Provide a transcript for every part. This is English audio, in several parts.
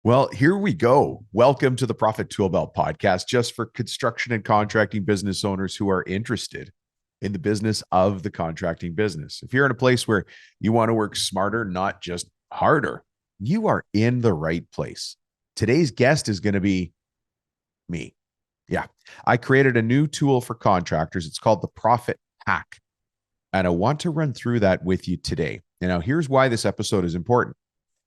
Well, here we go. Welcome to the Profit Tool Belt podcast, just for construction and contracting business owners who are interested in the business of the contracting business. If you're in a place where you want to work smarter, not just harder, you are in the right place. Today's guest is going to be me. Yeah, I created a new tool for contractors. It's called the Profit Hack. And I want to run through that with you today. Now, here's why this episode is important.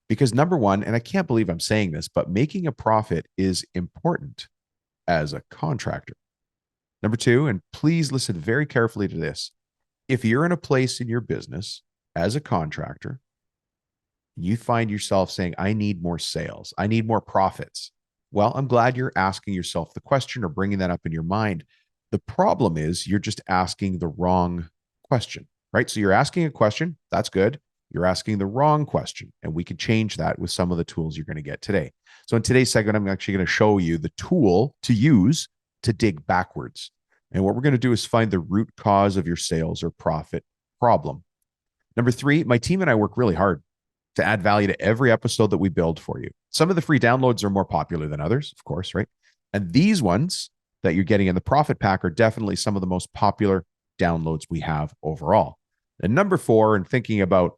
Because number one, and I can't believe I'm saying this, but making a profit is important as a contractor. Number two, and please listen very carefully to this. If you're in a place in your business as a contractor, you find yourself saying, I need more sales, I need more profits. Well, I'm glad you're asking yourself the question or bringing that up in your mind. The problem is you're just asking the wrong question, right? So you're asking a question. That's good. You're asking the wrong question, and we can change that with some of the tools you're going to get today. So in today's segment, I'm actually going to show you the tool to use to dig backwards. And what we're going to do is find the root cause of your sales or profit problem. Number three, my team and I work really hard to add value to every episode that we build for you. Some of the free downloads are more popular than others, of course, right? And these ones that you're getting in the Profit Pack are definitely some of the most popular downloads we have overall. And number four, and thinking about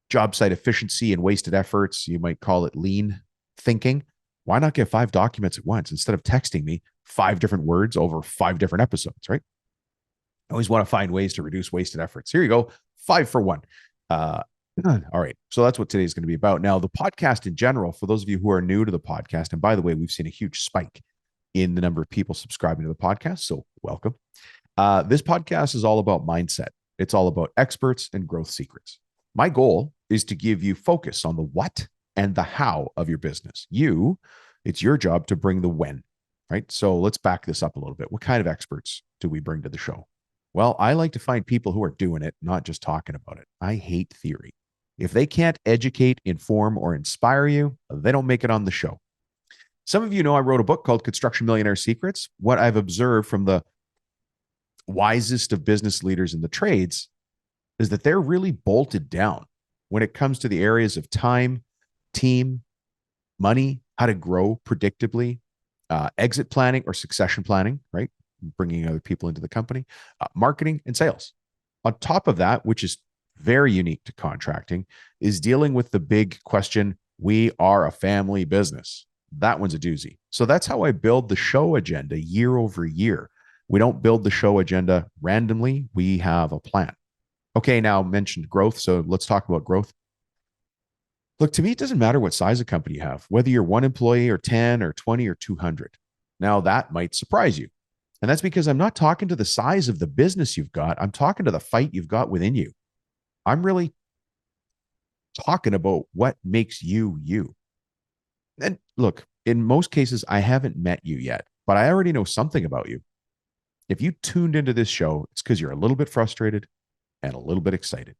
job site efficiency and wasted efforts, you might call it lean thinking. Why not get 5 documents at once instead of texting me 5 different words over 5 different episodes, right? I always want to find ways to reduce wasted efforts. Here you go, 5 for 1. All right, so that's what today's going to be about. Now, the podcast in general, for those of you who are new to the podcast, and by the way, we've seen a huge spike in the number of people subscribing to the podcast, so welcome. This podcast is all about mindset. It's all about experts and growth secrets. My goal is to give you focus on the what and the how of your business. It's your job to bring the when, right? So let's back this up a little bit. What kind of experts do we bring to the show? Well, I like to find people who are doing it, not just talking about it. I hate theory. If they can't educate, inform, or inspire you, they don't make it on the show. Some of you know I wrote a book called Construction Millionaire Secrets. What I've observed from the wisest of business leaders in the trades is that they're really bolted down when it comes to the areas of time, team, money, how to grow predictably, exit planning or succession planning, right? Bringing other people into the company, marketing and sales. On top of that, which is very unique to contracting, is dealing with the big question, we are a family business. That one's a doozy. So that's how I build the show agenda year over year. We don't build the show agenda randomly. We have a plan. Okay, now mentioned growth. So let's talk about growth. Look, to me, it doesn't matter what size of company you have, whether you're 1 employee or 10 or 20 or 200. Now that might surprise you. And that's because I'm not talking to the size of the business you've got. I'm talking to the fight you've got within you. I'm really talking about what makes you, you. And look, in most cases, I haven't met you yet, but I already know something about you. If you tuned into this show, it's because you're a little bit frustrated and a little bit excited.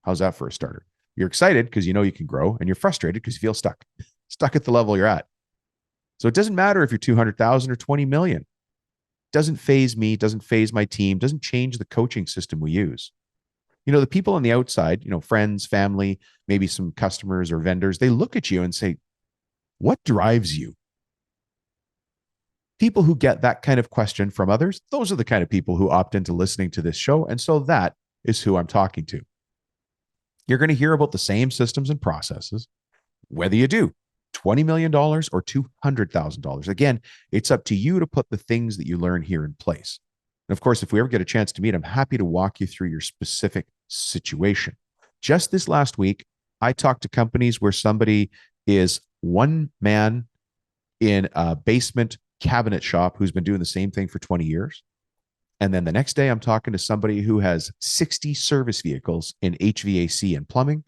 How's that for a starter? You're excited because you know you can grow, and you're frustrated because you feel stuck at the level you're at. So it doesn't matter if you're 200,000 or 20 million. It doesn't phase me, doesn't phase my team, doesn't change the coaching system we use. You know, the people on the outside, friends, family, maybe some customers or vendors, they look at you and say, what drives you? People who get that kind of question from others, those are the kind of people who opt into listening to this show. And so that is who I'm talking to. You're going to hear about the same systems and processes, whether you do $20 million or $200,000. Again, it's up to you to put the things that you learn here in place. And of course, if we ever get a chance to meet, I'm happy to walk you through your specific situation. Just this last week, I talked to companies where somebody is one man in a basement cabinet shop who's been doing the same thing for 20 years. And then the next day, I'm talking to somebody who has 60 service vehicles in HVAC and plumbing,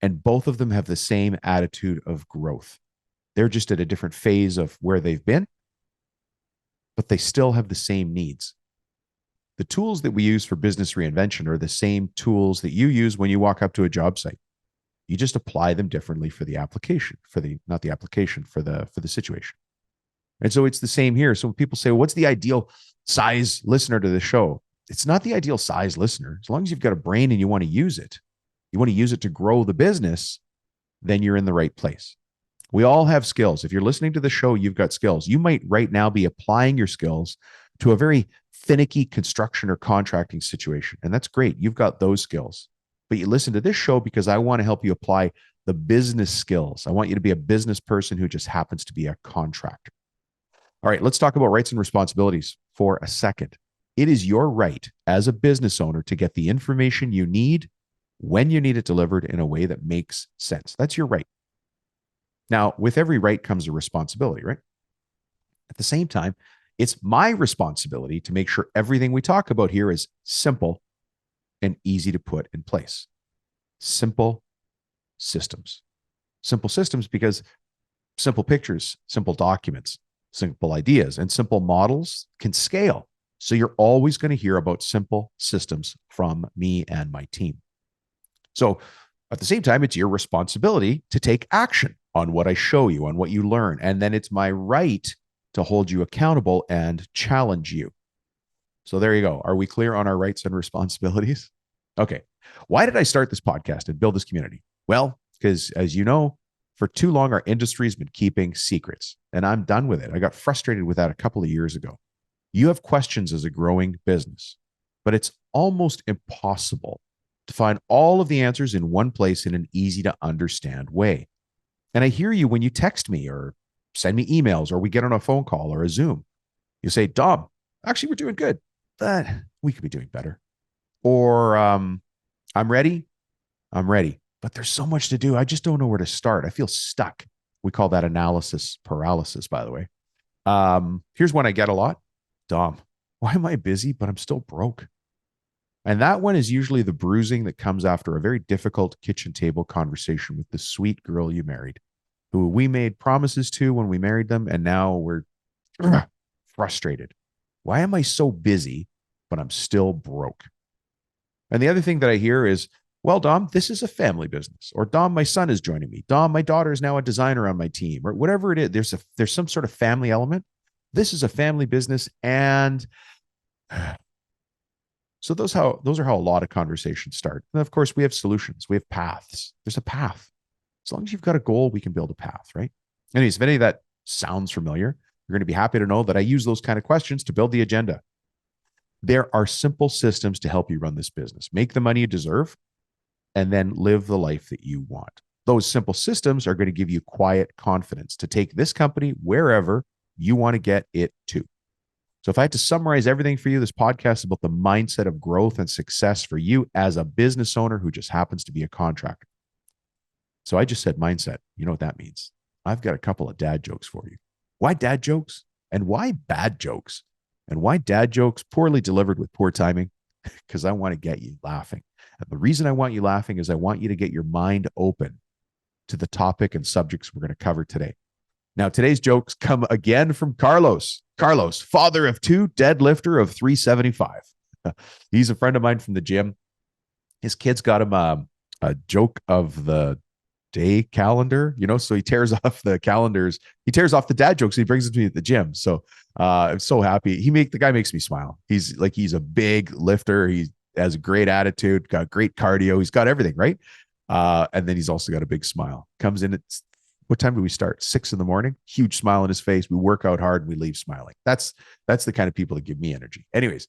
and both of them have the same attitude of growth. They're just at a different phase of where they've been, but they still have the same needs. The tools that we use for business reinvention are the same tools that you use when you walk up to a job site. You just apply them differently for the application, for the situation. And so it's the same here. So when people say, well, what's the ideal size listener to the show? It's not the ideal size listener. As long as you've got a brain and you want to use it to grow the business, then you're in the right place. We all have skills. If you're listening to the show, you've got skills. You might right now be applying your skills to a very finicky construction or contracting situation. And that's great. You've got those skills. But you listen to this show because I want to help you apply the business skills. I want you to be a business person who just happens to be a contractor. All right, let's talk about rights and responsibilities for a second. It is your right as a business owner to get the information you need when you need it delivered in a way that makes sense. That's your right. Now, with every right comes a responsibility, right? At the same time, it's my responsibility to make sure everything we talk about here is simple and easy to put in place. Simple systems. Simple systems because simple pictures, simple documents, simple ideas, and simple models can scale. So you're always going to hear about simple systems from me and my team. So at the same time, it's your responsibility to take action on what I show you, on what you learn. And then it's my right to hold you accountable and challenge you. So there you go. Are we clear on our rights and responsibilities? Okay. Why did I start this podcast and build this community? Well, because as you know, for too long, our industry has been keeping secrets, and I'm done with it. I got frustrated with that a couple of years ago. You have questions as a growing business, but it's almost impossible to find all of the answers in one place in an easy to understand way. And I hear you when you text me or send me emails or we get on a phone call or a Zoom. You say, Dom, actually, we're doing good, but we could be doing better. Or I'm ready. I'm ready. But there's so much to do. I just don't know where to start. I feel stuck. We call that analysis paralysis, by the way. Here's one I get a lot. Dom, why am I busy, but I'm still broke? And that one is usually the bruising that comes after a very difficult kitchen table conversation with the sweet girl you married, who we made promises to when we married them, and now we're frustrated. Why am I so busy, but I'm still broke? And the other thing that I hear is, well, Dom, this is a family business. Or Dom, my son is joining me. Dom, my daughter is now a designer on my team. Or whatever it is, there's some sort of family element. This is a family business. And so those are how a lot of conversations start. And of course, we have solutions. We have paths. There's a path. As long as you've got a goal, we can build a path, right? Anyways, if any of that sounds familiar, you're going to be happy to know that I use those kind of questions to build the agenda. There are simple systems to help you run this business. Make the money you deserve, and then live the life that you want. Those simple systems are going to give you quiet confidence to take this company wherever you want to get it to. So if I had to summarize everything for you, this podcast is about the mindset of growth and success for you as a business owner who just happens to be a contractor. So I just said mindset. You know what that means. I've got a couple of dad jokes for you. Why dad jokes? And why bad jokes? And why dad jokes poorly delivered with poor timing? Because I want to get you laughing. And the reason I want you laughing is I want you to get your mind open to the topic and subjects we're going to cover today. Now, today's jokes come again from Carlos. Carlos, father of two, deadlifter of 375. He's a friend of mine from the gym. His kids got him a joke of the day calendar, so he tears off the calendars. He tears off the dad jokes and he brings them to me at the gym. So I'm so happy. The guy makes me smile. He's a big lifter. He has a great attitude, got great cardio. He's got everything, right? And then he's also got a big smile. Comes in at, what time do we start? 6 a.m. Huge smile on his face. We work out hard and we leave smiling. That's the kind of people that give me energy. Anyways,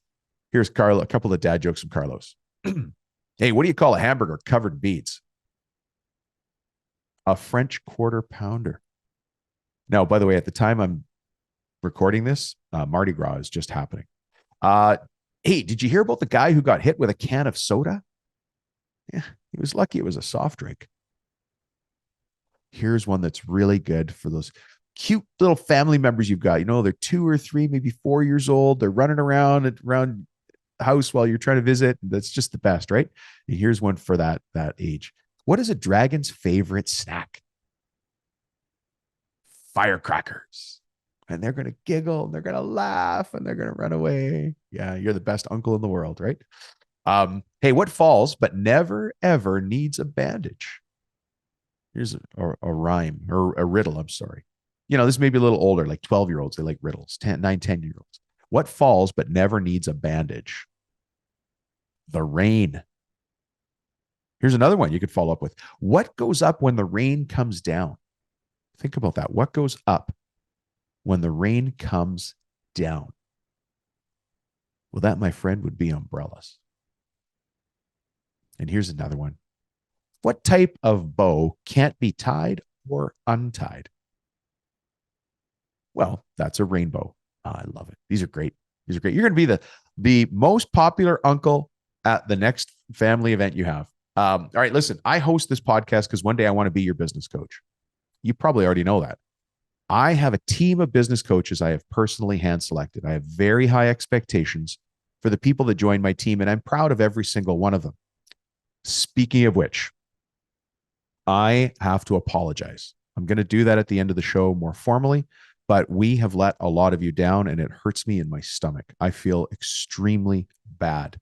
here's a couple of dad jokes from Carlos. Hey, what do you call a hamburger covered in beads? A French quarter pounder. Now, by the way, at the time I'm recording this, Mardi Gras is just happening. Hey, did you hear about the guy who got hit with a can of soda? Yeah, he was lucky it was a soft drink. Here's one that's really good for those cute little family members you've got. They're 2 or 3, maybe 4 years old. They're running around the house while you're trying to visit. That's just the best, right? And here's one for that age. What is a dragon's favorite snack? Firecrackers. And they're going to giggle and they're going to laugh and they're going to run away. Yeah, you're the best uncle in the world, right? Hey, what falls but never, ever needs a bandage? Here's a rhyme or a riddle. I'm sorry. This may be a little older, like 12-year-olds. They like riddles, 10-year-olds. What falls but never needs a bandage? The rain. Here's another one you could follow up with. What goes up when the rain comes down? Think about that. What goes up when the rain comes down? Well, that, my friend, would be umbrellas. And here's another one. What type of bow can't be tied or untied? Well, that's a rainbow. I love it. These are great. These are great. You're going to be the most popular uncle at the next family event you have. All right, listen, I host this podcast because one day I want to be your business coach. You probably already know that. I have a team of business coaches I have personally hand selected. I have very high expectations for the people that join my team, and I'm proud of every single one of them. Speaking of which, I have to apologize. I'm going to do that at the end of the show more formally, but we have let a lot of you down, and it hurts me in my stomach. I feel extremely bad.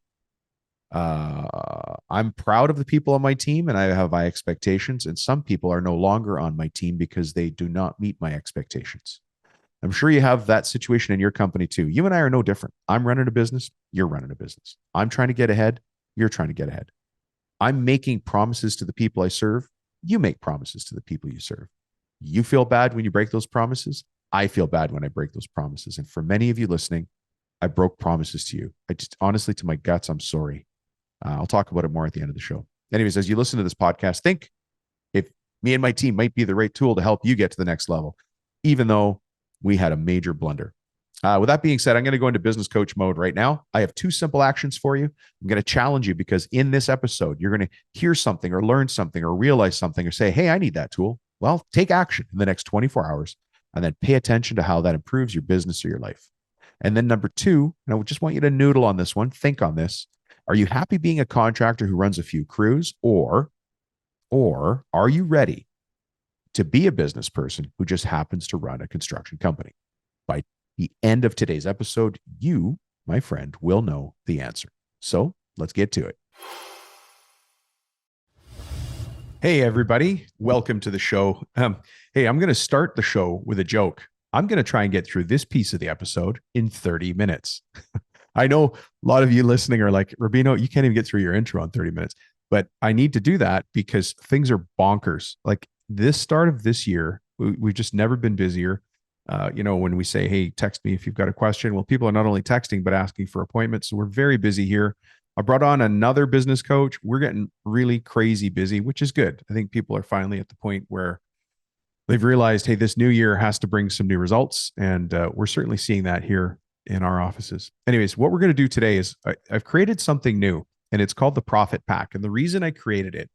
I'm proud of the people on my team, and I have high expectations, and some people are no longer on my team because they do not meet my expectations. I'm sure you have that situation in your company too. You and I are no different. I'm running a business. You're running a business. I'm trying to get ahead. You're trying to get ahead. I'm making promises to the people I serve. You make promises to the people you serve. You feel bad when you break those promises. I feel bad when I break those promises. And for many of you listening, I broke promises to you. I just, honestly, to my guts, I'm sorry. I'll talk about it more at the end of the show. Anyways, as you listen to this podcast, think if me and my team might be the right tool to help you get to the next level, even though we had a major blunder. With that being said, I'm going to go into business coach mode right now. I have 2 simple actions for you. I'm going to challenge you because in this episode, you're going to hear something or learn something or realize something or say, hey, I need that tool. Well, take action in the next 24 hours and then pay attention to how that improves your business or your life. And then number 2, and I just want you to noodle on this one. Think on this. Are you happy being a contractor who runs a few crews, or are you ready to be a business person who just happens to run a construction company? By the end of today's episode, you, my friend, will know the answer. So let's get to it. Hey, everybody. Welcome to the show. Hey, I'm going to start the show with a joke. I'm going to try and get through this piece of the episode in 30 minutes. I know a lot of you listening are like, Rubino, you can't even get through your intro in 30 minutes. But I need to do that because things are bonkers. Like this start of this year, we've just never been busier. When we say, hey, text me if you've got a question. Well, people are not only texting, but asking for appointments. So we're very busy here. I brought on another business coach. We're getting really crazy busy, which is good. I think people are finally at the point where they've realized, hey, this new year has to bring some new results. And we're certainly seeing that here in our offices. Anyways, what we're going to do today is I've created something new, and it's called the Profit Pack. And the reason I created it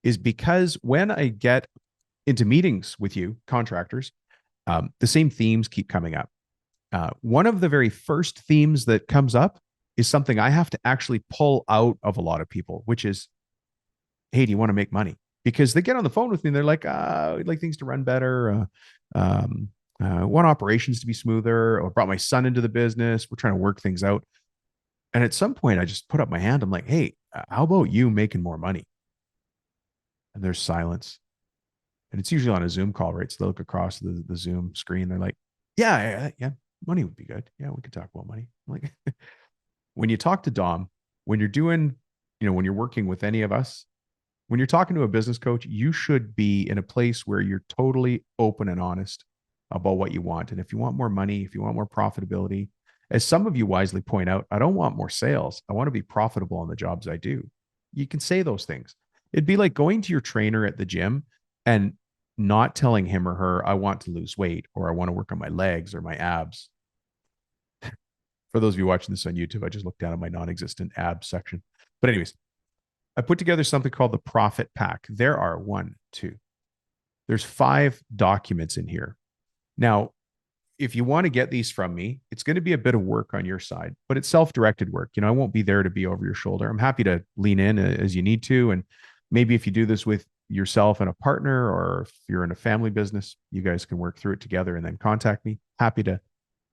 is because when I get into meetings with you, contractors, the same themes keep coming up. One of the very first themes that comes up is something I have to actually pull out of a lot of people, which is, hey, do you want to make money? Because they get on the phone with me and they're like, I'd like things to run better. Want operations to be smoother, or brought my son into the business. We're trying to work things out. And at some point I just put up my hand. I'm like, hey, how about you making more money? And there's silence. And it's usually on a Zoom call, right? So they look across the Zoom screen. They're like, yeah, money would be good. Yeah, we could talk about money. I'm like, when you talk to Dom, when you're doing, when you're working with any of us, when you're talking to a business coach, you should be in a place where you're totally open and honest about what you want. And if you want more money, if you want more profitability, as some of you wisely point out, I don't want more sales. I want to be profitable on the jobs I do. You can say those things. It'd be like going to your trainer at the gym and not telling him or her, I want to lose weight, or I want to work on my legs or my abs. For those of you watching this on YouTube, I just looked down at my non-existent abs section. But anyways, I put together something called the Profit Pack. There's 5 documents in here. Now, if you want to get these from me, it's going to be a bit of work on your side, but it's self-directed work. I won't be there to be over your shoulder. I'm happy to lean in as you need to. And maybe if you do this with yourself and a partner, or if you're in a family business, you guys can work through it together and then contact me. Happy to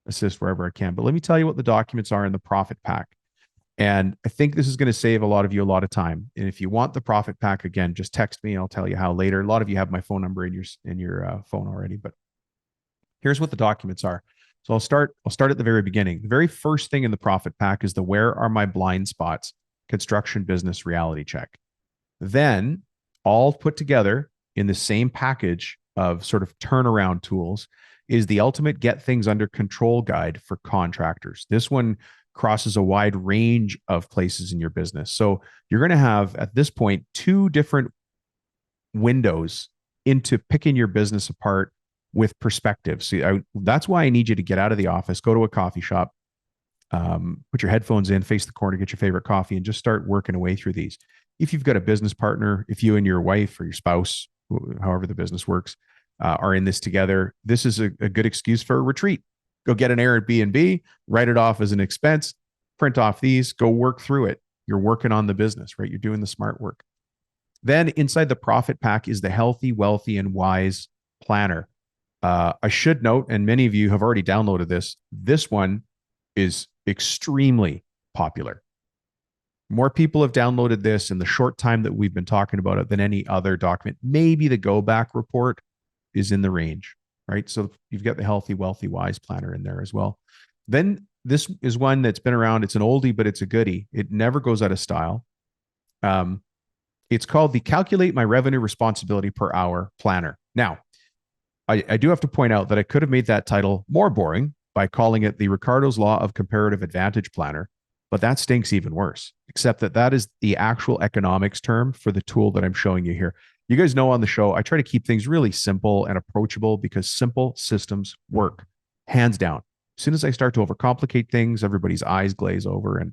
assist wherever I can. But let me tell you what the documents are in the Profit Pack. And I think this is going to save a lot of you a lot of time. And if you want the Profit Pack, again, just text me and I'll tell you how later. A lot of you have my phone number in your phone already, but here's what the documents are. So I'll start at the very beginning. The very first thing in the Profit Pack is the Where Are My Blind Spots Construction Business Reality Check. Then all put together in the same package of sort of turnaround tools is the ultimate get things under control guide for contractors. This one crosses a wide range of places in your business. So you're going to have at this point two different windows into picking your business apart with perspective. So that's why I need you to get out of the office, go to a coffee shop, put your headphones in, face the corner, get your favorite coffee, and just start working away through these. If you've got a business partner, if you and your wife or your spouse, however the business works, are in this together, this is a good excuse for a retreat. Go get an Airbnb, write it off as an expense, print off these, go work through it. You're working on the business, right? You're doing the smart work. Then inside the profit pack is the healthy, wealthy, and wise planner. I should note, and many of you have already downloaded this, this one is extremely popular. More people have downloaded this in the short time that we've been talking about it than any other document. Maybe the go back report is in the range, right? So you've got the healthy, wealthy, wise planner in there as well. Then this is one that's been around. It's an oldie, but it's a goodie. It never goes out of style. It's called the Calculate My Revenue Responsibility Per Hour Planner. Now, I do have to point out that I could have made that title more boring by calling it the Ricardo's Law of Comparative Advantage Planner, but that stinks even worse, except that that is the actual economics term for the tool that I'm showing you here. You guys know on the show, I try to keep things really simple and approachable because simple systems work, hands down. As soon as I start to overcomplicate things, everybody's eyes glaze over. And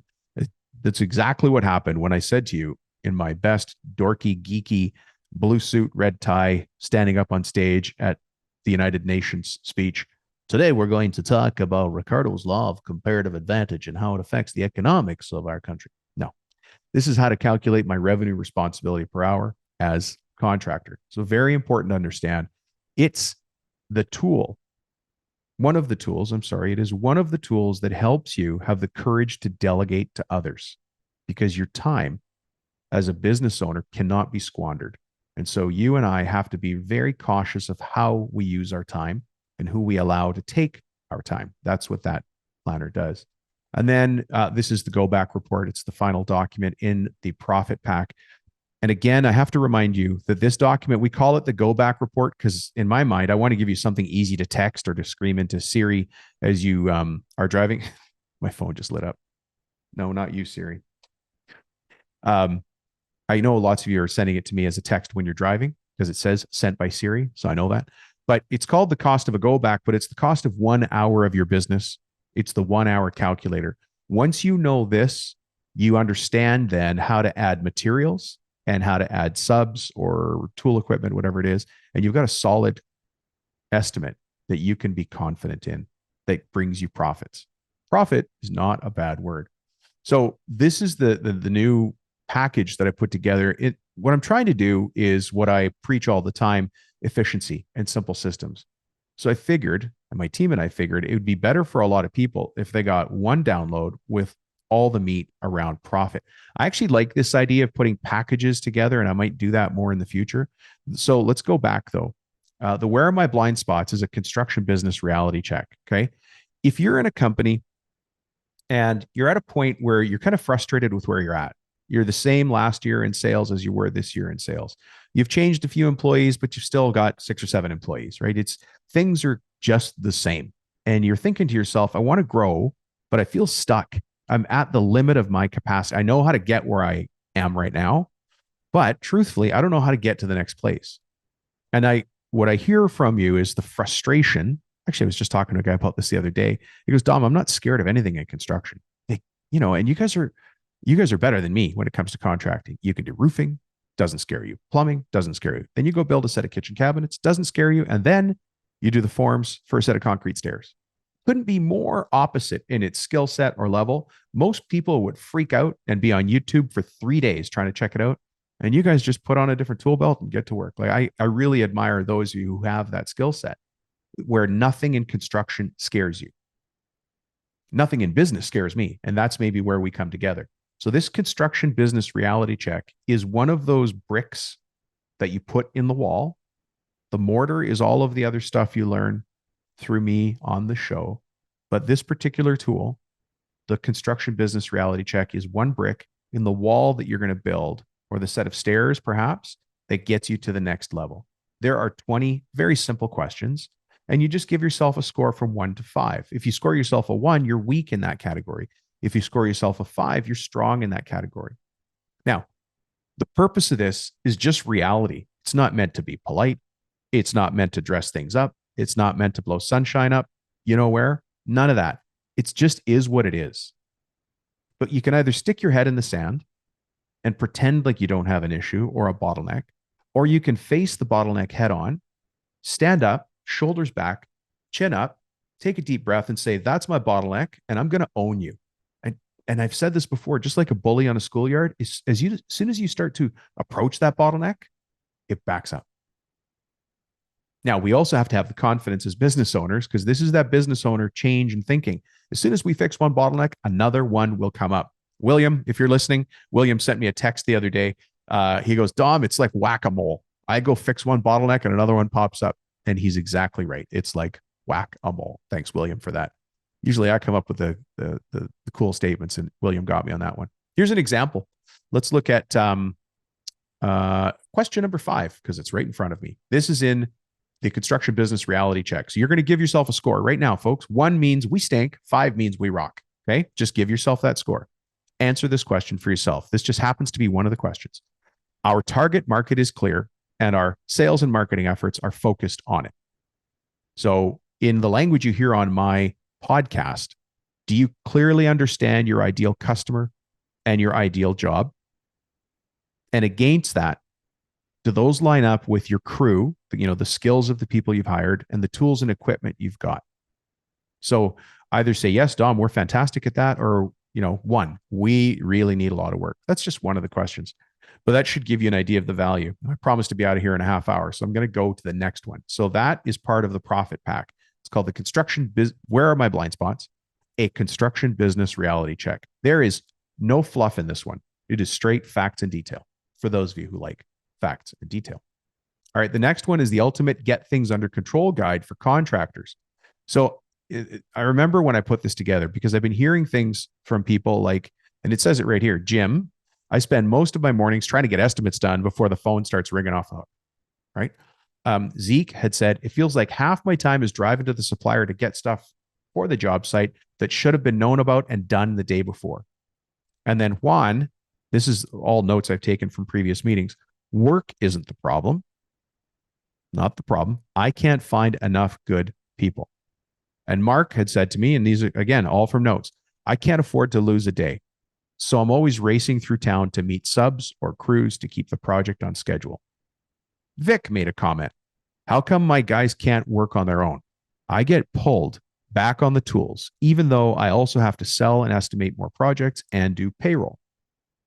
that's exactly what happened when I said to you in my best dorky, geeky, blue suit, red tie, standing up on stage at the United Nations speech. Today, we're going to talk about Ricardo's Law of Comparative Advantage and how it affects the economics of our country. No, this is how to calculate my revenue responsibility per hour as contractor. So very important to understand. It's the tool, one of the tools, it is one of the tools that helps you have the courage to delegate to others because your time as a business owner cannot be squandered. And so you and I have to be very cautious of how we use our time and who we allow to take our time. That's what that planner does. And then this is the go back report. It's the final document in the profit pack. And again, I have to remind you that this document, we call it the go back report because in my mind, I want to give you something easy to text or to scream into Siri as you are driving. My phone just lit up. No, not you, Siri. I know lots of you are sending it to me as a text when you're driving because it says sent by Siri. So I know that. But it's called the cost of a go back, but it's the cost of 1 hour of your business. It's the 1 hour calculator. Once you know this, you understand then how to add materials and how to add subs or tool equipment, whatever it is. And you've got a solid estimate that you can be confident in that brings you profits. Profit is not a bad word. So this is the new package that I put together. What I'm trying to do is what I preach all the time, efficiency and simple systems. So I figured, and my team and I figured, it would be better for a lot of people if they got one download with all the meat around profit. I actually like this idea of putting packages together, and I might do that more in the future. So let's go back though. The Where Are My Blind Spots is a construction business reality check. Okay. If you're in a company and you're at a point where you're kind of frustrated with where you're at, you're the same last year in sales as you were this year in sales. You've changed a few employees, but you've still got 6 or 7 employees, right? Things are just the same. And you're thinking to yourself, I want to grow, but I feel stuck. I'm at the limit of my capacity. I know how to get where I am right now, but truthfully, I don't know how to get to the next place. And what I hear from you is the frustration. Actually, I was just talking to a guy about this the other day. He goes, Dom, I'm not scared of anything in construction. And you guys are better than me when it comes to contracting. You can do roofing, doesn't scare you. Plumbing doesn't scare you. Then you go build a set of kitchen cabinets, doesn't scare you. And then you do the forms for a set of concrete stairs. Couldn't be more opposite in its skill set or level. Most people would freak out and be on YouTube for 3 days trying to check it out. And you guys just put on a different tool belt and get to work. Like I really admire those of you who have that skill set where nothing in construction scares you. Nothing in business scares me. And that's maybe where we come together. So this construction business reality check is one of those bricks that you put in the wall. The mortar is all of the other stuff you learn through me on the show. But this particular tool, the construction business reality check, is one brick in the wall that you're going to build, or the set of stairs, perhaps, that gets you to the next level. There are 20 very simple questions, and you just give yourself a score from 1 to 5. If you score yourself a 1, you're weak in that category. If you score yourself a 5, you're strong in that category. Now, the purpose of this is just reality. It's not meant to be polite. It's not meant to dress things up. It's not meant to blow sunshine up. You know where? None of that. It just is what it is. But you can either stick your head in the sand and pretend like you don't have an issue or a bottleneck, or you can face the bottleneck head on, stand up, shoulders back, chin up, take a deep breath and say, that's my bottleneck, and I'm going to own you. And I've said this before, just like a bully on a schoolyard, as soon as you start to approach that bottleneck, it backs up. Now, we also have to have the confidence as business owners, because this is that business owner change and thinking. As soon as we fix one bottleneck, another one will come up. William, if you're listening, William sent me a text the other day. He goes, Dom, it's like whack-a-mole. I go fix one bottleneck and another one pops up. And he's exactly right. It's like whack-a-mole. Thanks, William, for that. Usually I come up with the cool statements, and William got me on that one. Here's an example. Let's look at question number 5, because it's right in front of me. This is in the construction business reality check. So you're going to give yourself a score right now, folks. 1 means we stink. 5 means we rock. Okay. Just give yourself that score. Answer this question for yourself. This just happens to be one of the questions. Our target market is clear, and our sales and marketing efforts are focused on it. So in the language you hear on my podcast, do you clearly understand your ideal customer and your ideal job? And against that, do those line up with your crew, the skills of the people you've hired and the tools and equipment you've got? So either say, yes, Dom, we're fantastic at that, or, 1, we really need a lot of work. That's just one of the questions, but that should give you an idea of the value. I promised to be out of here in a half hour, so I'm going to go to the next one. So that is part of the profit pack. It's called the construction where are my blind spots? A construction business reality check. There is no fluff in this one. It is straight facts and detail for those of you who like facts and detail. All right. The next one is the ultimate get things under control guide for contractors. So I remember when I put this together, because I've been hearing things from people like, and it says it right here, Jim, I spend most of my mornings trying to get estimates done before the phone starts ringing off the hook. Right. Zeke had said, it feels like half my time is driving to the supplier to get stuff for the job site that should have been known about and done the day before. And then Juan, this is all notes I've taken from previous meetings. Work isn't the problem. Not the problem. I can't find enough good people. And Mark had said to me, and these are, again, all from notes, I can't afford to lose a day. So I'm always racing through town to meet subs or crews to keep the project on schedule. Vic made a comment. How come my guys can't work on their own? I get pulled back on the tools, even though I also have to sell and estimate more projects and do payroll.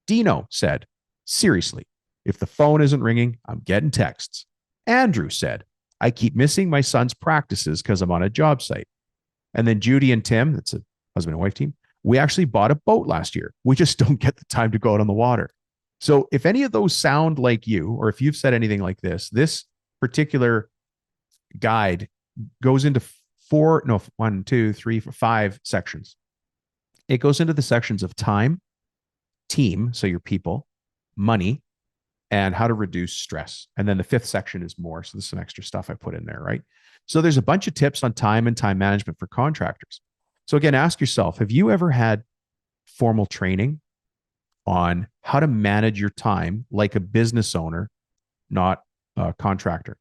Dino said, seriously, if the phone isn't ringing, I'm getting texts. Andrew said, I keep missing my son's practices because I'm on a job site. And then Judy and Tim, that's a husband and wife team, we actually bought a boat last year. We just don't get the time to go out on the water. So if any of those sound like you, or if you've said anything like this particular guide goes into 5 sections. It goes into the sections of time, team, so your people, money, and how to reduce stress. And then the 5th section is more. So there's some extra stuff I put in there, right? So there's a bunch of tips on time and time management for contractors. So again, ask yourself, have you ever had formal training on how to manage your time like a business owner, not a contractor?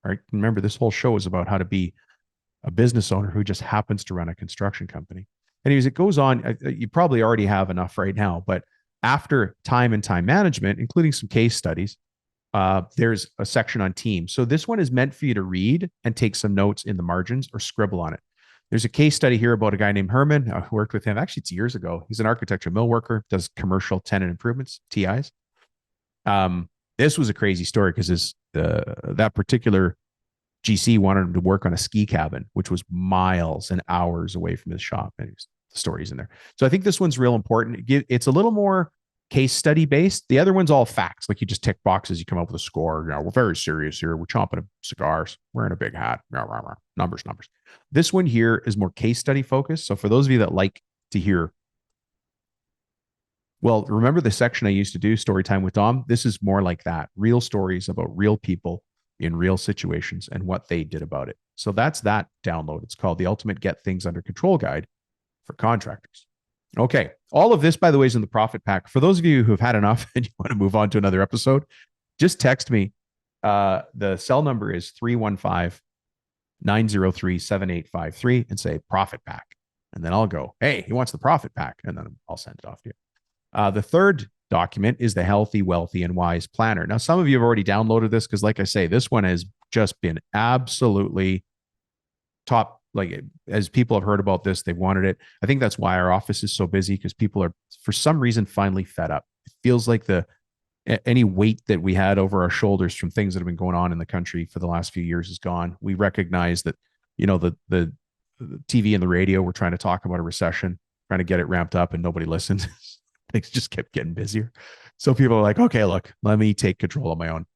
All right. Remember, this whole show is about how to be a business owner who just happens to run a construction company. Anyways, it goes on. You probably already have enough right now, but after time and time management, including some case studies, there's a section on team. So this one is meant for you to read and take some notes in the margins or scribble on it. There's a case study here about a guy named Herman. I worked with him. Actually, it's years ago. He's an architecture mill worker, does commercial tenant improvements, TIs. This was a crazy story because that particular GC wanted him to work on a ski cabin, which was miles and hours away from his shop. And the story's in there. So I think this one's real important. It's a little more case study based. The other one's all facts. Like you just tick boxes, you come up with a score. We're very serious here. We're chomping cigars, wearing a big hat. Numbers. This one here is more case study focused. So for those of you that like to hear Well, remember the section I used to do, Story Time with Dom? This is more like that. Real stories about real people in real situations and what they did about it. So that's that download. It's called The Ultimate Get Things Under Control Guide for Contractors. Okay. All of this, by the way, is in the profit pack. For those of you who've had enough and you want to move on to another episode, just text me. The cell number is 315-903-7853 and say profit pack. And then I'll go, hey, he wants the profit pack. And then I'll send it off to you. The third document is the Healthy, Wealthy, and Wise Planner. Now, some of you have already downloaded this because, like I say, this one has just been absolutely top. Like, as people have heard about this, they wanted it. I think that's why our office is so busy, because people are, for some reason, finally fed up. It feels like any weight that we had over our shoulders from things that have been going on in the country for the last few years is gone. We recognize that, the TV and the radio, we're trying to talk about a recession, trying to get it ramped up, and nobody listens. Things just kept getting busier. So people are like, okay, look, let me take control of my own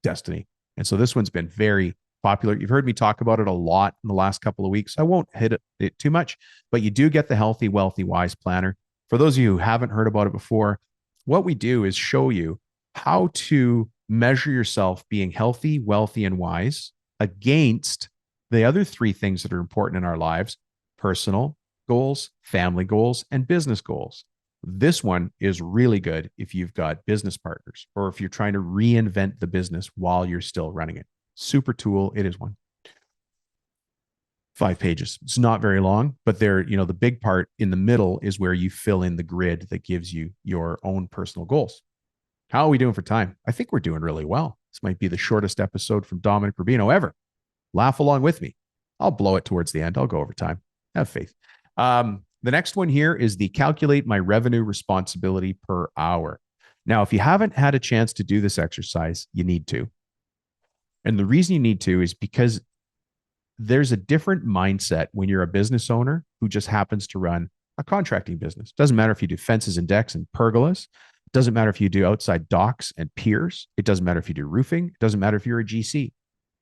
destiny. And so this one's been very popular. You've heard me talk about it a lot in the last couple of weeks. I won't hit it too much, but you do get the Healthy, Wealthy, Wise Planner. For those of you who haven't heard about it before, what we do is show you how to measure yourself being healthy, wealthy, and wise against the other three things that are important in our lives: personal goals, family goals, and business goals. This one is really good if you've got business partners or if you're trying to reinvent the business while you're still running it. Super tool. It is one. 5 pages. It's not very long, but the big part in the middle is where you fill in the grid that gives you your own personal goals. How are we doing for time? I think we're doing really well. This might be the shortest episode from Dominic Rubino ever. Laugh along with me. I'll blow it towards the end. I'll go over time. Have faith. The next one here is the Calculate My Revenue Responsibility Per Hour. Now, if you haven't had a chance to do this exercise, you need to. And the reason you need to is because there's a different mindset when you're a business owner who just happens to run a contracting business. Doesn't matter if you do fences and decks and pergolas. It doesn't matter if you do outside docks and piers. It doesn't matter if you do roofing. It doesn't matter if you're a GC.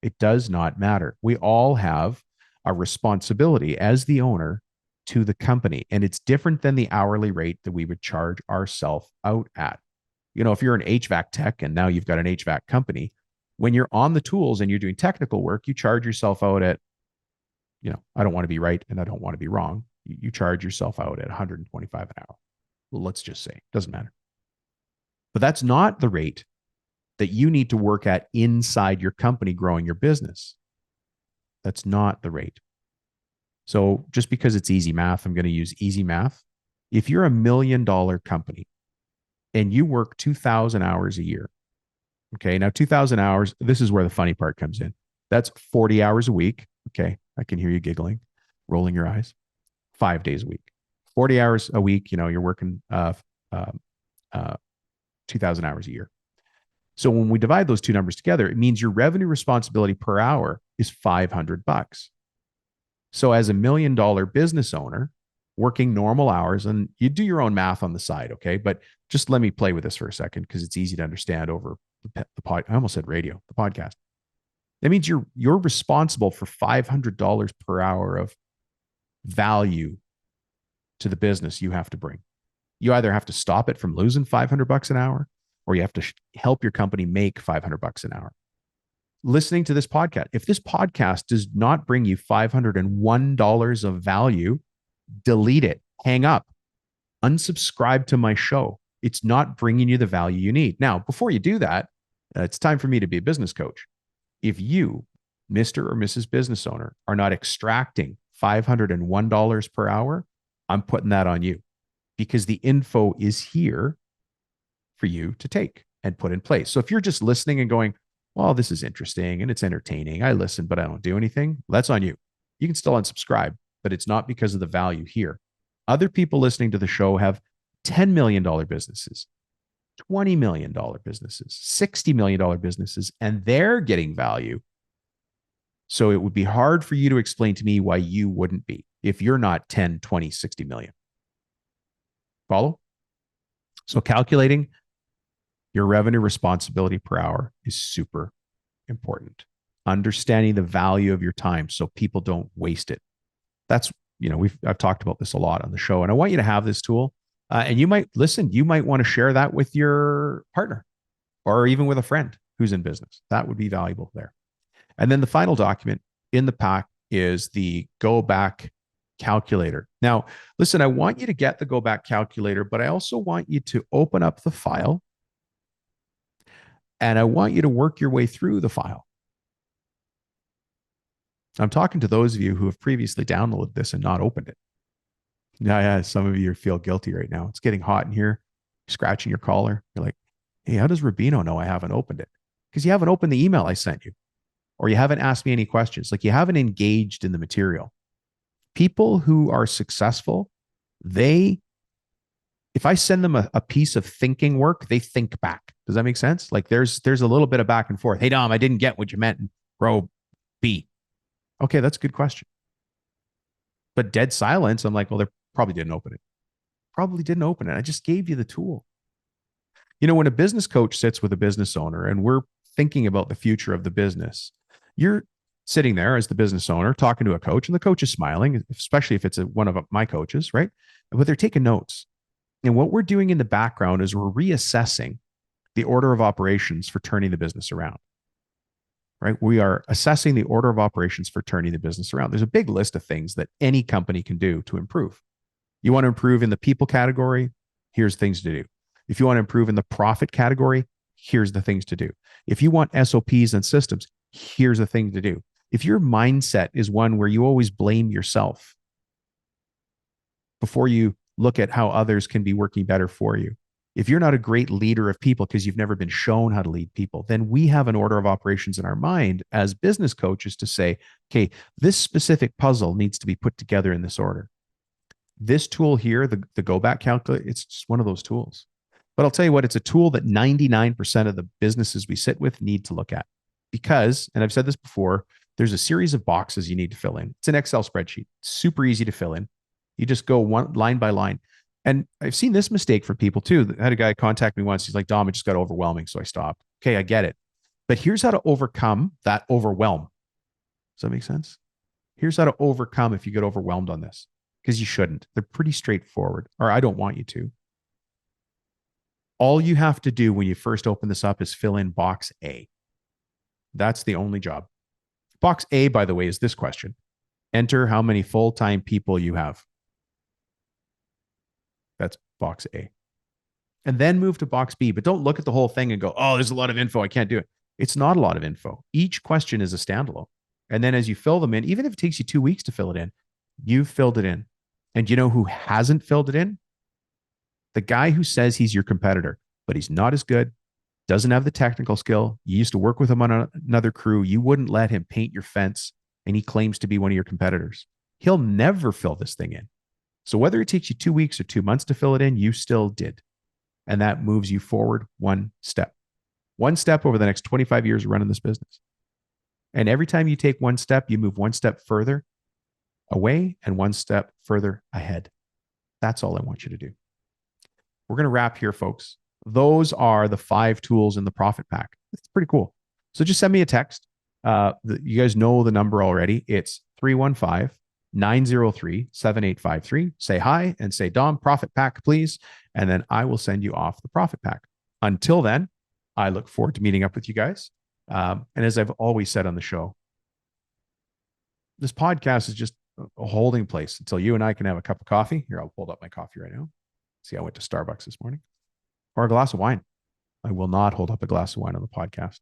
It does not matter. We all have a responsibility as the owner to the company. And it's different than the hourly rate that we would charge ourselves out at. If you're an HVAC tech and now you've got an HVAC company, when you're on the tools and you're doing technical work, you charge yourself out at, I don't want to be right and I don't want to be wrong. You charge yourself out at $125 an hour. Well, let's just say, doesn't matter. But that's not the rate that you need to work at inside your company growing your business. That's not the rate. So just because it's easy math, I'm going to use easy math. If you're $1 million company and you work 2,000 hours a year, okay, now 2,000 hours, this is where the funny part comes in. That's 40 hours a week. Okay, I can hear you giggling, rolling your eyes. 5 days a week. 40 hours a week, you're working 2,000 hours a year. So when we divide those two numbers together, it means your revenue responsibility per hour is $500. So as $1 million business owner working normal hours, and you do your own math on the side, okay? But just let me play with this for a second because it's easy to understand over the pod. I almost said radio, the podcast. That means you're responsible for $500 per hour of value to the business you have to bring. You either have to stop it from losing $500 an hour, or you have to help your company make $500 an hour. Listening to this podcast, if this podcast does not bring you $501 of value, delete it, hang up, unsubscribe to my show. It's not bringing you the value you need. Now, before you do that, it's time for me to be a business coach. If you, Mr. or Mrs. Business Owner, are not extracting $501 per hour, I'm putting that on you, because the info is here for you to take and put in place. So if you're just listening and going, well, this is interesting and it's entertaining, I listen, but I don't do anything, well, that's on you. You can still unsubscribe, but it's not because of the value here. Other people listening to the show have $10 million businesses, $20 million businesses, $60 million businesses, and they're getting value. So it would be hard for you to explain to me why you wouldn't be if you're not 10, 20, 60 million. Follow? So calculating your revenue responsibility per hour is super important. Understanding the value of your time so people don't waste it. That's, I've talked about this a lot on the show, and I want you to have this tool. And you might want to share that with your partner or even with a friend who's in business. That would be valuable there. And then the final document in the pack is the go back calculator. Now, listen, I want you to get the go back calculator, but I also want you to open up the file and I want you to work your way through the file. I'm talking to those of you who have previously downloaded this and not opened it. Yeah, some of you feel guilty right now. It's getting hot in here, scratching your collar. You're like, hey, how does Rubino know I haven't opened it? Because you haven't opened the email I sent you, or you haven't asked me any questions. Like you haven't engaged in the material. People who are successful, if I send them a piece of thinking work, they think back. Does that make sense? Like there's a little bit of back and forth. Hey, Dom, I didn't get what you meant in row B. Okay, that's a good question. But dead silence, I'm like, well, they probably didn't open it. Probably didn't open it. I just gave you the tool. You know, when a business coach sits with a business owner and we're thinking about the future of the business, you're sitting there as the business owner talking to a coach, and the coach is smiling, especially if it's one of my coaches, right? But they're taking notes. And what we're doing in the background is we're reassessing the order of operations for turning the business around, right? We are assessing the order of operations for turning the business around. There's a big list of things that any company can do to improve. You want to improve in the people category? Here's things to do. If you want to improve in the profit category, here's the things to do. If you want SOPs and systems, here's the thing to do. If your mindset is one where you always blame yourself before you look at how others can be working better for you, if you're not a great leader of people because you've never been shown how to lead people, then we have an order of operations in our mind as business coaches to say, okay, this specific puzzle needs to be put together in this order. This tool here, the go back calculator, it's just one of those tools. But I'll tell you what, it's a tool that 99% of the businesses we sit with need to look at because, and I've said this before, there's a series of boxes you need to fill in. It's an Excel spreadsheet, super easy to fill in. You just go one line by line. And I've seen this mistake for people too. I had a guy contact me once. He's like, Dom, it just got overwhelming. So I stopped. Okay, I get it. But here's how to overcome that overwhelm. Does that make sense? Here's how to overcome if you get overwhelmed on this, because you shouldn't. They're pretty straightforward, or I don't want you to. All you have to do when you first open this up is fill in box A. That's the only job. Box A, by the way, is this question. Enter how many full-time people you have. That's box A. And then move to box B, but don't look at the whole thing and go, oh, there's a lot of info. I can't do it. It's not a lot of info. Each question is a standalone. And then as you fill them in, even if it takes you 2 weeks to fill it in, you've filled it in. And you know who hasn't filled it in? The guy who says he's your competitor, but he's not as good, doesn't have the technical skill. You used to work with him on another crew. You wouldn't let him paint your fence, and he claims to be one of your competitors. He'll never fill this thing in. So whether it takes you 2 weeks or 2 months to fill it in, you still did. And that moves you forward one step over the next 25 years of running this business. And every time you take one step, you move one step further away and one step further ahead. That's all I want you to do. We're going to wrap here, folks. Those are the 5 tools in the profit pack. It's pretty cool. So just send me a text. You guys know the number already. It's 315-903-7853. Say hi and say, Dom, profit pack, please. And then I will send you off the profit pack. Until then, I look forward to meeting up with you guys. And as I've always said on the show, this podcast is just a holding place until you and I can have a cup of coffee. Here, I'll hold up my coffee right now. See, I went to Starbucks this morning. Or a glass of wine. I will not hold up a glass of wine on the podcast.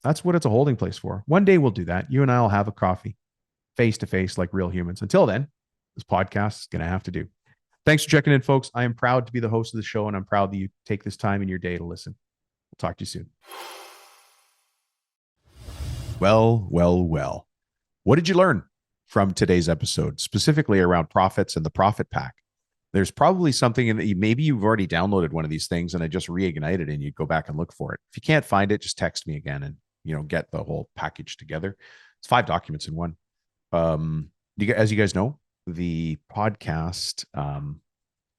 That's what it's a holding place for. One day we'll do that. You and I will have a coffee face to face like real humans. Until then, this podcast is going to have to do. Thanks for checking in, folks. I am proud to be the host of the show, and I'm proud that you take this time in your day to listen. We'll talk to you soon. Well. What did you learn from today's episode, specifically around profits and the profit pack? There's probably something in that maybe you've already downloaded one of these things and I just reignited and you'd go back and look for it. If you can't find it, just text me again and get the whole package together. It's 5 documents in one. As you guys know, the podcast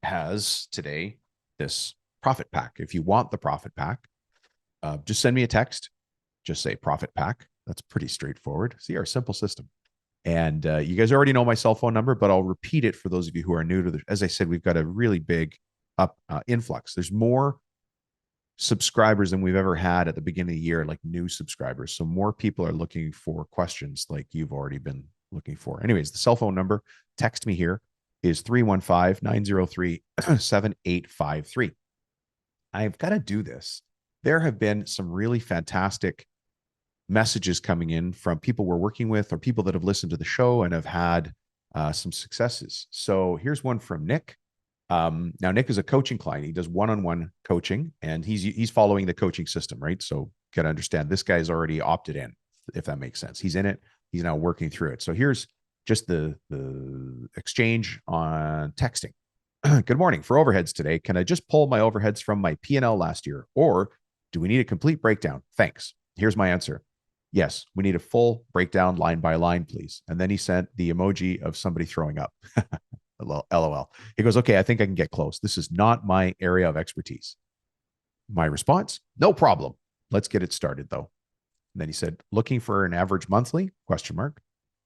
has today this profit pack. If you want the profit pack, just send me a text. Just say profit pack. That's pretty straightforward. See, our simple system. And you guys already know my cell phone number, but I'll repeat it for those of you who are new to this. As I said, we've got a really big influx. There's more subscribers than we've ever had at the beginning of the year, like new subscribers. So more people are looking for questions like you've already been looking for. Anyways, the cell phone number, text me here, is 315-903-7853. I've got to do this. There have been some really fantastic messages coming in from people we're working with or people that have listened to the show and have had some successes. So here's one from Nick. Now Nick is a coaching client. He does one-on-one coaching, and he's following the coaching system, right? So got to understand this guy's already opted in, if that makes sense. He's in it. He's now working through it. So here's just the exchange on texting. Good morning. For overheads today, can I just pull my overheads from my P&L last year, or do we need a complete breakdown? Thanks. Here's my answer. Yes, we need a full breakdown line by line, please. And then he sent the emoji of somebody throwing up. LOL. He goes, okay, I think I can get close. This is not my area of expertise. My response, no problem. Let's get it started though. And then he said, looking for an average monthly? Question mark.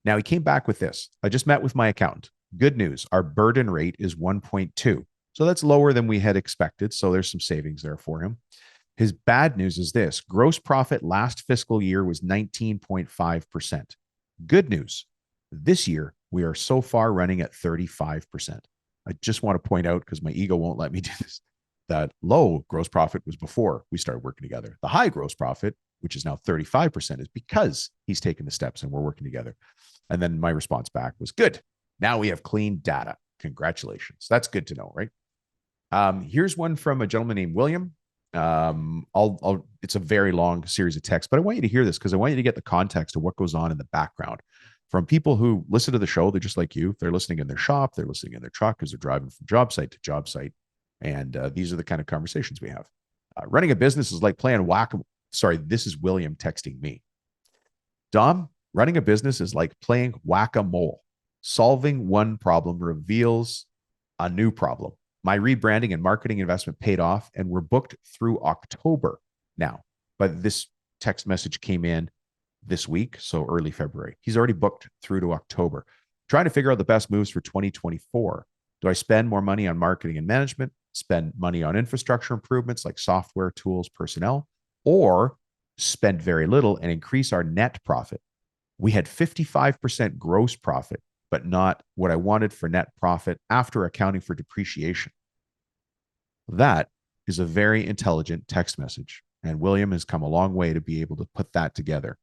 Now he came back with this. I just met with my accountant. Good news. Our burden rate is 1.2. So that's lower than we had expected. So there's some savings there for him. His bad news is this. Gross profit last fiscal year was 19.5%. Good news. This year, we are so far running at 35%. I just want to point out, because my ego won't let me do this, that low gross profit was before we started working together. The high gross profit, which is now 35%, is because he's taken the steps and we're working together. And then my response back was, good. Now we have clean data. Congratulations. That's good to know, right? Here's one from a gentleman named William. It's a very long series of texts, but I want you to hear this because I want you to get the context of what goes on in the background from people who listen to the show. They're just like you. They're listening in their shop. They're listening in their truck as they're driving from job site to job site. And these are the kind of conversations we have. Running a business is like playing whack-a-mole. Sorry, this is William texting me. Dom, running a business is like playing whack-a-mole. Solving one problem reveals a new problem. My rebranding and marketing investment paid off, and we're booked through October now. But this text message came in this week, so early February. He's already booked through to October. Trying to figure out the best moves for 2024. Do I spend more money on marketing and management, spend money on infrastructure improvements like software, tools, personnel, or spend very little and increase our net profit? We had 55% gross profit, but not what I wanted for net profit after accounting for depreciation. That is a very intelligent text message. And William has come a long way to be able to put that together.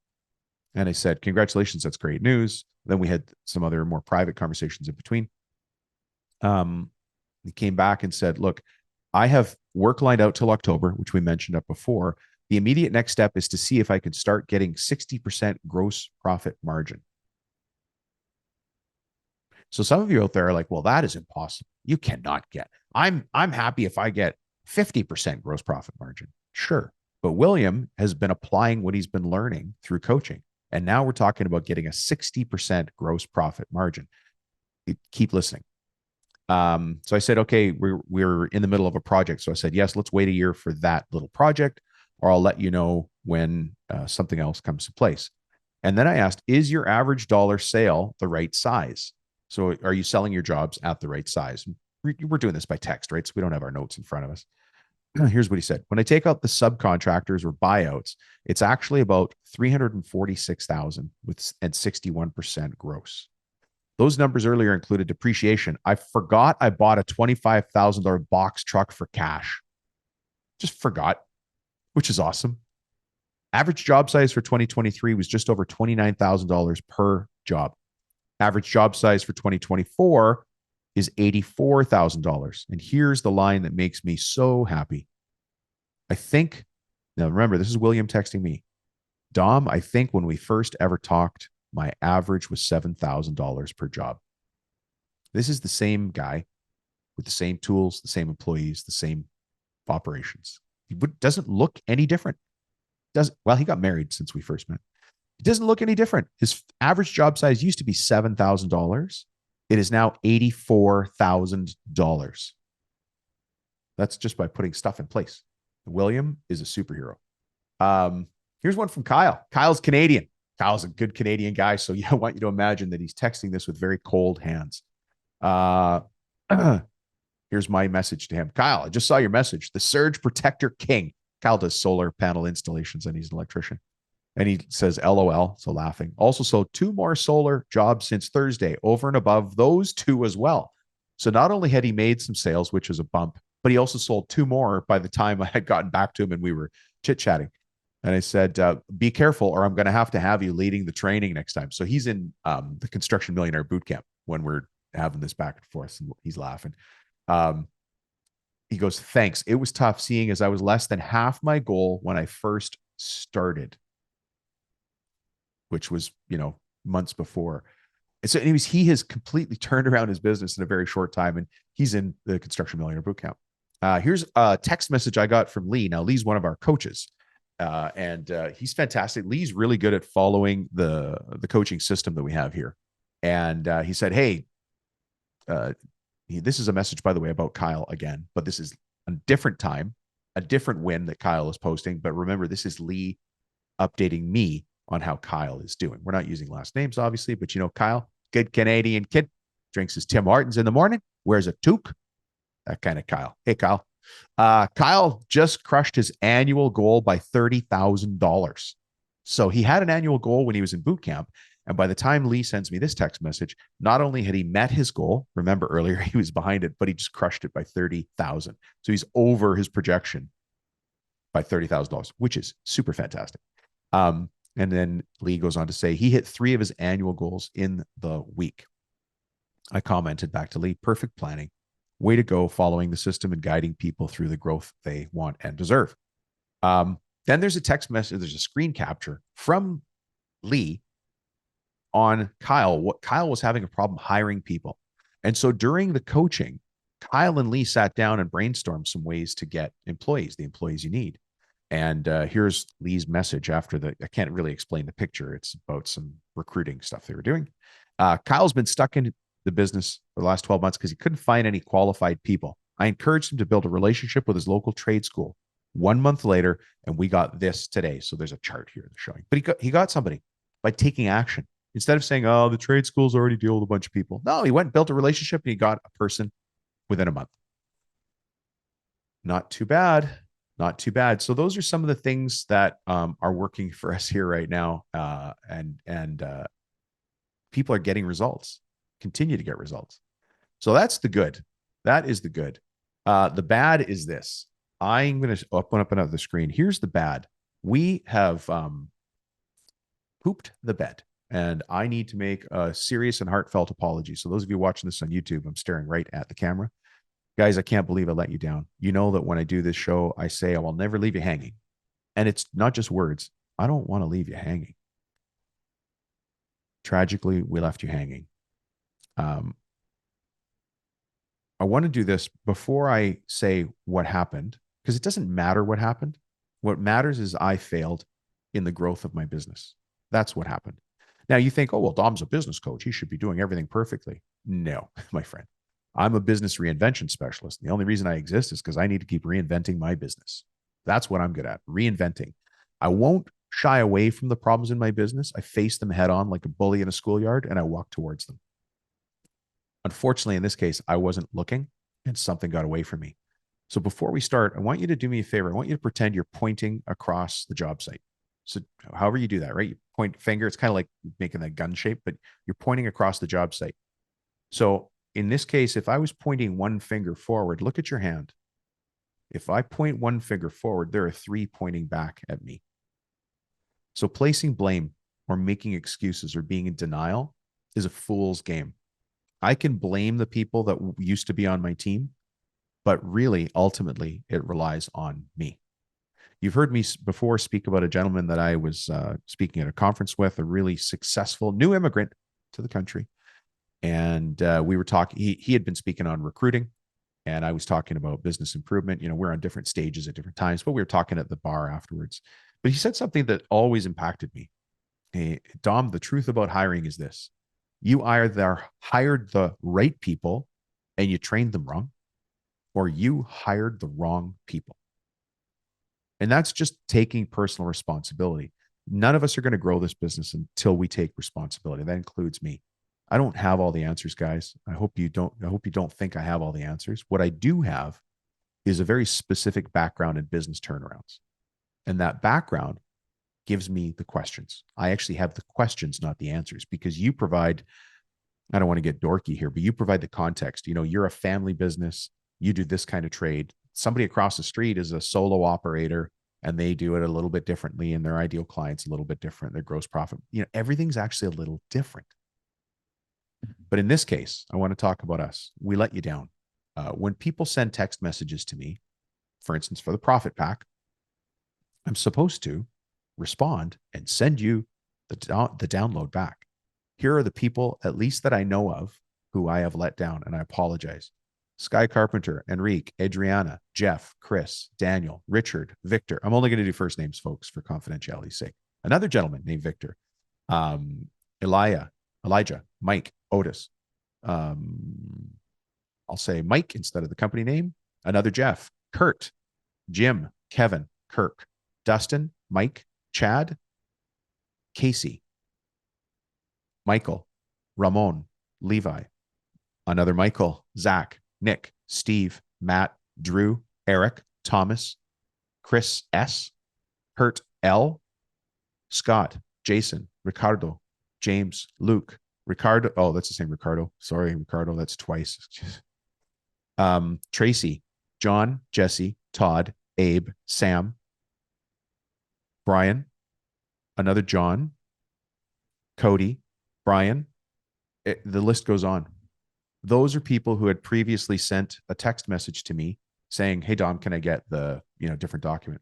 And I said, congratulations, that's great news. Then we had some other more private conversations in between. He came back and said, look, I have work lined out till October, which we mentioned up before. The immediate next step is to see if I can start getting 60% gross profit margin. So some of you out there are like, well, that is impossible. You cannot get. I'm happy if I get 50% gross profit margin. Sure. But William has been applying what he's been learning through coaching. And now we're talking about getting a 60% gross profit margin. Keep listening. So I said, okay, we're in the middle of a project. So I said, yes, let's wait a year for that little project, or I'll let you know when something else comes to place. And then I asked, is your average dollar sale the right size? So are you selling your jobs at the right size? We're doing this by text, right? So we don't have our notes in front of us. Here's what he said. When I take out the subcontractors or buyouts, it's actually about 346,000 and 61% gross. Those numbers earlier included depreciation. I forgot I bought a $25,000 box truck for cash. Just forgot, which is awesome. Average job size for 2023 was just over $29,000 per job. Average job size for 2024 is $84,000. And here's the line that makes me so happy. I think, now remember, this is William texting me. Dom, I think when we first ever talked, my average was $7,000 per job. This is the same guy with the same tools, the same employees, the same operations. He doesn't look any different. Well, he got married since we first met. It doesn't look any different. His average job size used to be $7,000. It is now $84,000. That's just by putting stuff in place. William is a superhero. Here's one from Kyle. Kyle's Canadian. Kyle's a good Canadian guy. So yeah, I want you to imagine that he's texting this with very cold hands. Uh, here's my message to him. Kyle, I just saw your message. The Surge Protector King. Kyle does solar panel installations and he's an electrician. And he says, LOL, so laughing. Also sold 2 more solar jobs since Thursday, over and above those 2 as well. So not only had he made some sales, which was a bump, but he also sold 2 more by the time I had gotten back to him and we were chit-chatting. And I said, be careful or I'm going to have you leading the training next time. So he's in the Construction Millionaire Boot Camp when we're having this back and forth. And he's laughing. He goes, thanks. It was tough seeing as I was less than half my goal when I first started, which was, months before. And so anyways, he has completely turned around his business in a very short time. And he's in the Construction Millionaire Bootcamp. Here's a text message I got from Lee. Now, Lee's one of our coaches. And he's fantastic. Lee's really good at following the coaching system that we have here. And he said, hey, this is a message, by the way, about Kyle again, but this is a different time, a different win that Kyle is posting. But remember, this is Lee updating me on how Kyle is doing. We're not using last names, obviously, but Kyle, good Canadian kid, drinks his Tim Hortons in the morning, wears a toque, that kind of Kyle. Hey, Kyle. Kyle just crushed his annual goal by $30,000. So he had an annual goal when he was in boot camp. And by the time Lee sends me this text message, not only had he met his goal, remember earlier he was behind it, but he just crushed it by 30,000. So he's over his projection by $30,000, which is super fantastic. And then Lee goes on to say he hit 3 of his annual goals in the week. I commented back to Lee, perfect planning. Way to go, following the system and guiding people through the growth they want and deserve. Then there's a text message, there's a screen capture from Lee on Kyle. What Kyle was having a problem hiring people. And so during the coaching, Kyle and Lee sat down and brainstormed some ways to get employees, the employees you need. And here's Lee's message after I can't really explain the picture. It's about some recruiting stuff they were doing. Kyle's been stuck in the business for the last 12 months because he couldn't find any qualified people. I encouraged him to build a relationship with his local trade school. 1 month later, and we got this today. So there's a chart here that's showing. But he got somebody by taking action. Instead of saying, oh, the trade schools already deal with a bunch of people. No, he went and built a relationship and he got a person within a month. Not too bad. Not too bad. So those are some of the things that are working for us here right now. And people are getting results, continue to get results. So that's the good. That is the good. The bad is this. I'm going to open up another screen. Here's the bad. We have pooped the bed. And I need to make a serious and heartfelt apology. So those of you watching this on YouTube, I'm staring right at the camera. Guys, I can't believe I let you down. You know that when I do this show, I say I will never leave you hanging. And it's not just words. I don't want to leave you hanging. Tragically, we left you hanging. I want to do this before I say what happened, because it doesn't matter what happened. What matters is I failed in the growth of my business. That's what happened. Now you think, oh, well, Dom's a business coach. He should be doing everything perfectly. No, my friend. I'm a business reinvention specialist. The only reason I exist is because I need to keep reinventing my business. That's what I'm good at, reinventing. I won't shy away from the problems in my business. I face them head on like a bully in a schoolyard, and I walk towards them. Unfortunately, in this case, I wasn't looking and something got away from me. So before we start, I want you to do me a favor. I want you to pretend you're pointing across the job site. So however you do that, right? You point finger. It's kind of like making that gun shape, but you're pointing across the job site. So in this case, if I was pointing one finger forward, look at your hand. If I point one finger forward, there are 3 pointing back at me. So placing blame or making excuses or being in denial is a fool's game. I can blame the people that used to be on my team, but really, ultimately, it relies on me. You've heard me before speak about a gentleman that I was speaking at a conference with, a really successful new immigrant to the country. And we were talking, he had been speaking on recruiting, and I was talking about business improvement. We're on different stages at different times, but we were talking at the bar afterwards. But he said something that always impacted me. Hey, Dom, the truth about hiring is this. You either hired the right people and you trained them wrong, or you hired the wrong people. And that's just taking personal responsibility. None of us are going to grow this business until we take responsibility. That includes me. I don't have all the answers, guys. I hope you don't think I have all the answers. What I do have is a very specific background in business turnarounds. And that background gives me the questions. I actually have the questions, not the answers, because you provide, I don't want to get dorky here, but you provide the context. You know, you're a family business, you do this kind of trade. Somebody across the street is a solo operator and they do it a little bit differently, and their ideal client's a little bit different. Their gross profit, you know, everything's actually a little different. But in this case, I want to talk about us. We let you down. When people send text messages to me, for instance, for the profit pack, I'm supposed to respond and send you the download back. Here are the people, at least that I know of, who I have let down, and I apologize. Sky Carpenter, Enrique, Adriana, Jeff, Chris, Daniel, Richard, Victor. I'm only going to do first names, folks, for confidentiality's sake. Another gentleman named Victor, Elijah, Mike, Otis. I'll say Mike instead of the company name. Another Jeff, Kurt, Jim, Kevin, Kirk, Dustin, Mike, Chad, Casey, Michael, Ramon, Levi, another Michael, Zach, Nick, Steve, Matt, Drew, Eric, Thomas, Chris S, Kurt L, Scott, Jason, Ricardo, James, Luke, Ricardo. Oh, that's the same Ricardo. Sorry, Ricardo. That's twice. Tracy, John, Jesse, Todd, Abe, Sam, Brian, another John, Cody, Brian. The list goes on. Those are people who had previously sent a text message to me saying, "Hey Dom, can I get the, different document?"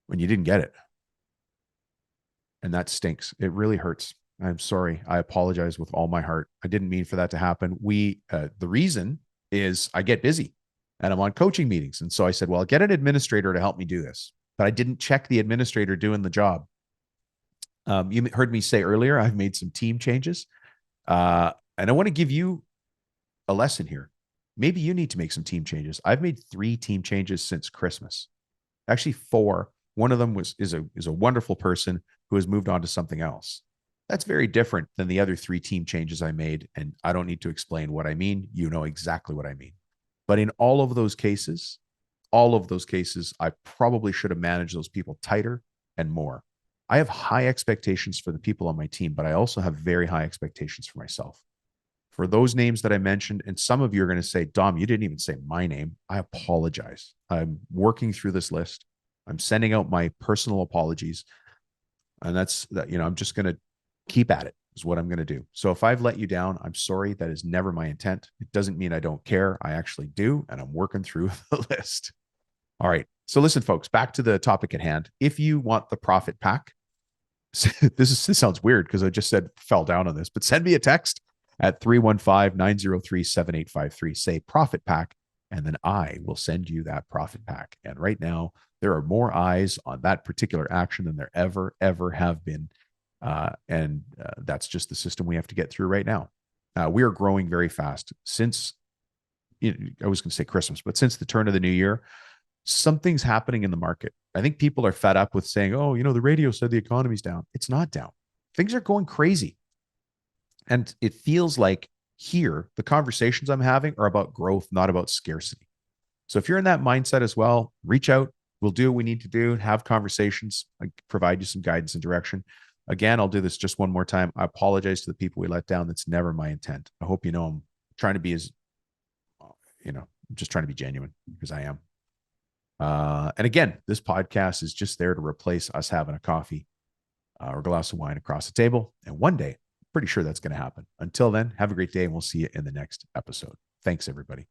When you didn't get it. And that stinks. It really hurts. I'm sorry. I apologize with all my heart. I didn't mean for that to happen. The reason is I get busy and I'm on coaching meetings. And so I said, well, I'll get an administrator to help me do this, but I didn't check the administrator doing the job. You heard me say earlier, I've made some team changes. And I want to give you a lesson here. Maybe you need to make some team changes. I've made 3 team changes since Christmas. Actually 4. One of them is a wonderful person who has moved on to something else. That's very different than the other 3 team changes I made. And I don't need to explain what I mean. You know exactly what I mean. But in all of those cases, I probably should have managed those people tighter and more. I have high expectations for the people on my team, but I also have very high expectations for myself. For those names that I mentioned, and some of you are going to say, Dom, you didn't even say my name. I apologize. I'm working through this list. I'm sending out my personal apologies. And that's that, I'm just going to keep at it is what I'm going to do. So if I've let you down, I'm sorry. That is never my intent. It doesn't mean I don't care. I actually do. And I'm working through the list. All right. So listen, folks, back to the topic at hand. If you want the profit pack, this sounds weird because I just said fell down on this, but send me a text at 315-903-7853. Say profit pack, and then I will send you that profit pack. And right now, there are more eyes on that particular action than there ever have been. And that's just the system we have to get through right now. We are growing very fast since, I was going to say Christmas, but since the turn of the new year, something's happening in the market. I think people are fed up with saying, oh, the radio said the economy's down. It's not down. Things are going crazy. And it feels like here, the conversations I'm having are about growth, not about scarcity. So if you're in that mindset as well, reach out. We'll do what we need to do, have conversations, provide you some guidance and direction. Again, I'll do this just one more time. I apologize to the people we let down. That's never my intent. I hope I'm trying to be just trying to be genuine because I am. And again, this podcast is just there to replace us having a coffee or a glass of wine across the table. And one day, pretty sure that's going to happen. Until then, have a great day and we'll see you in the next episode. Thanks, everybody.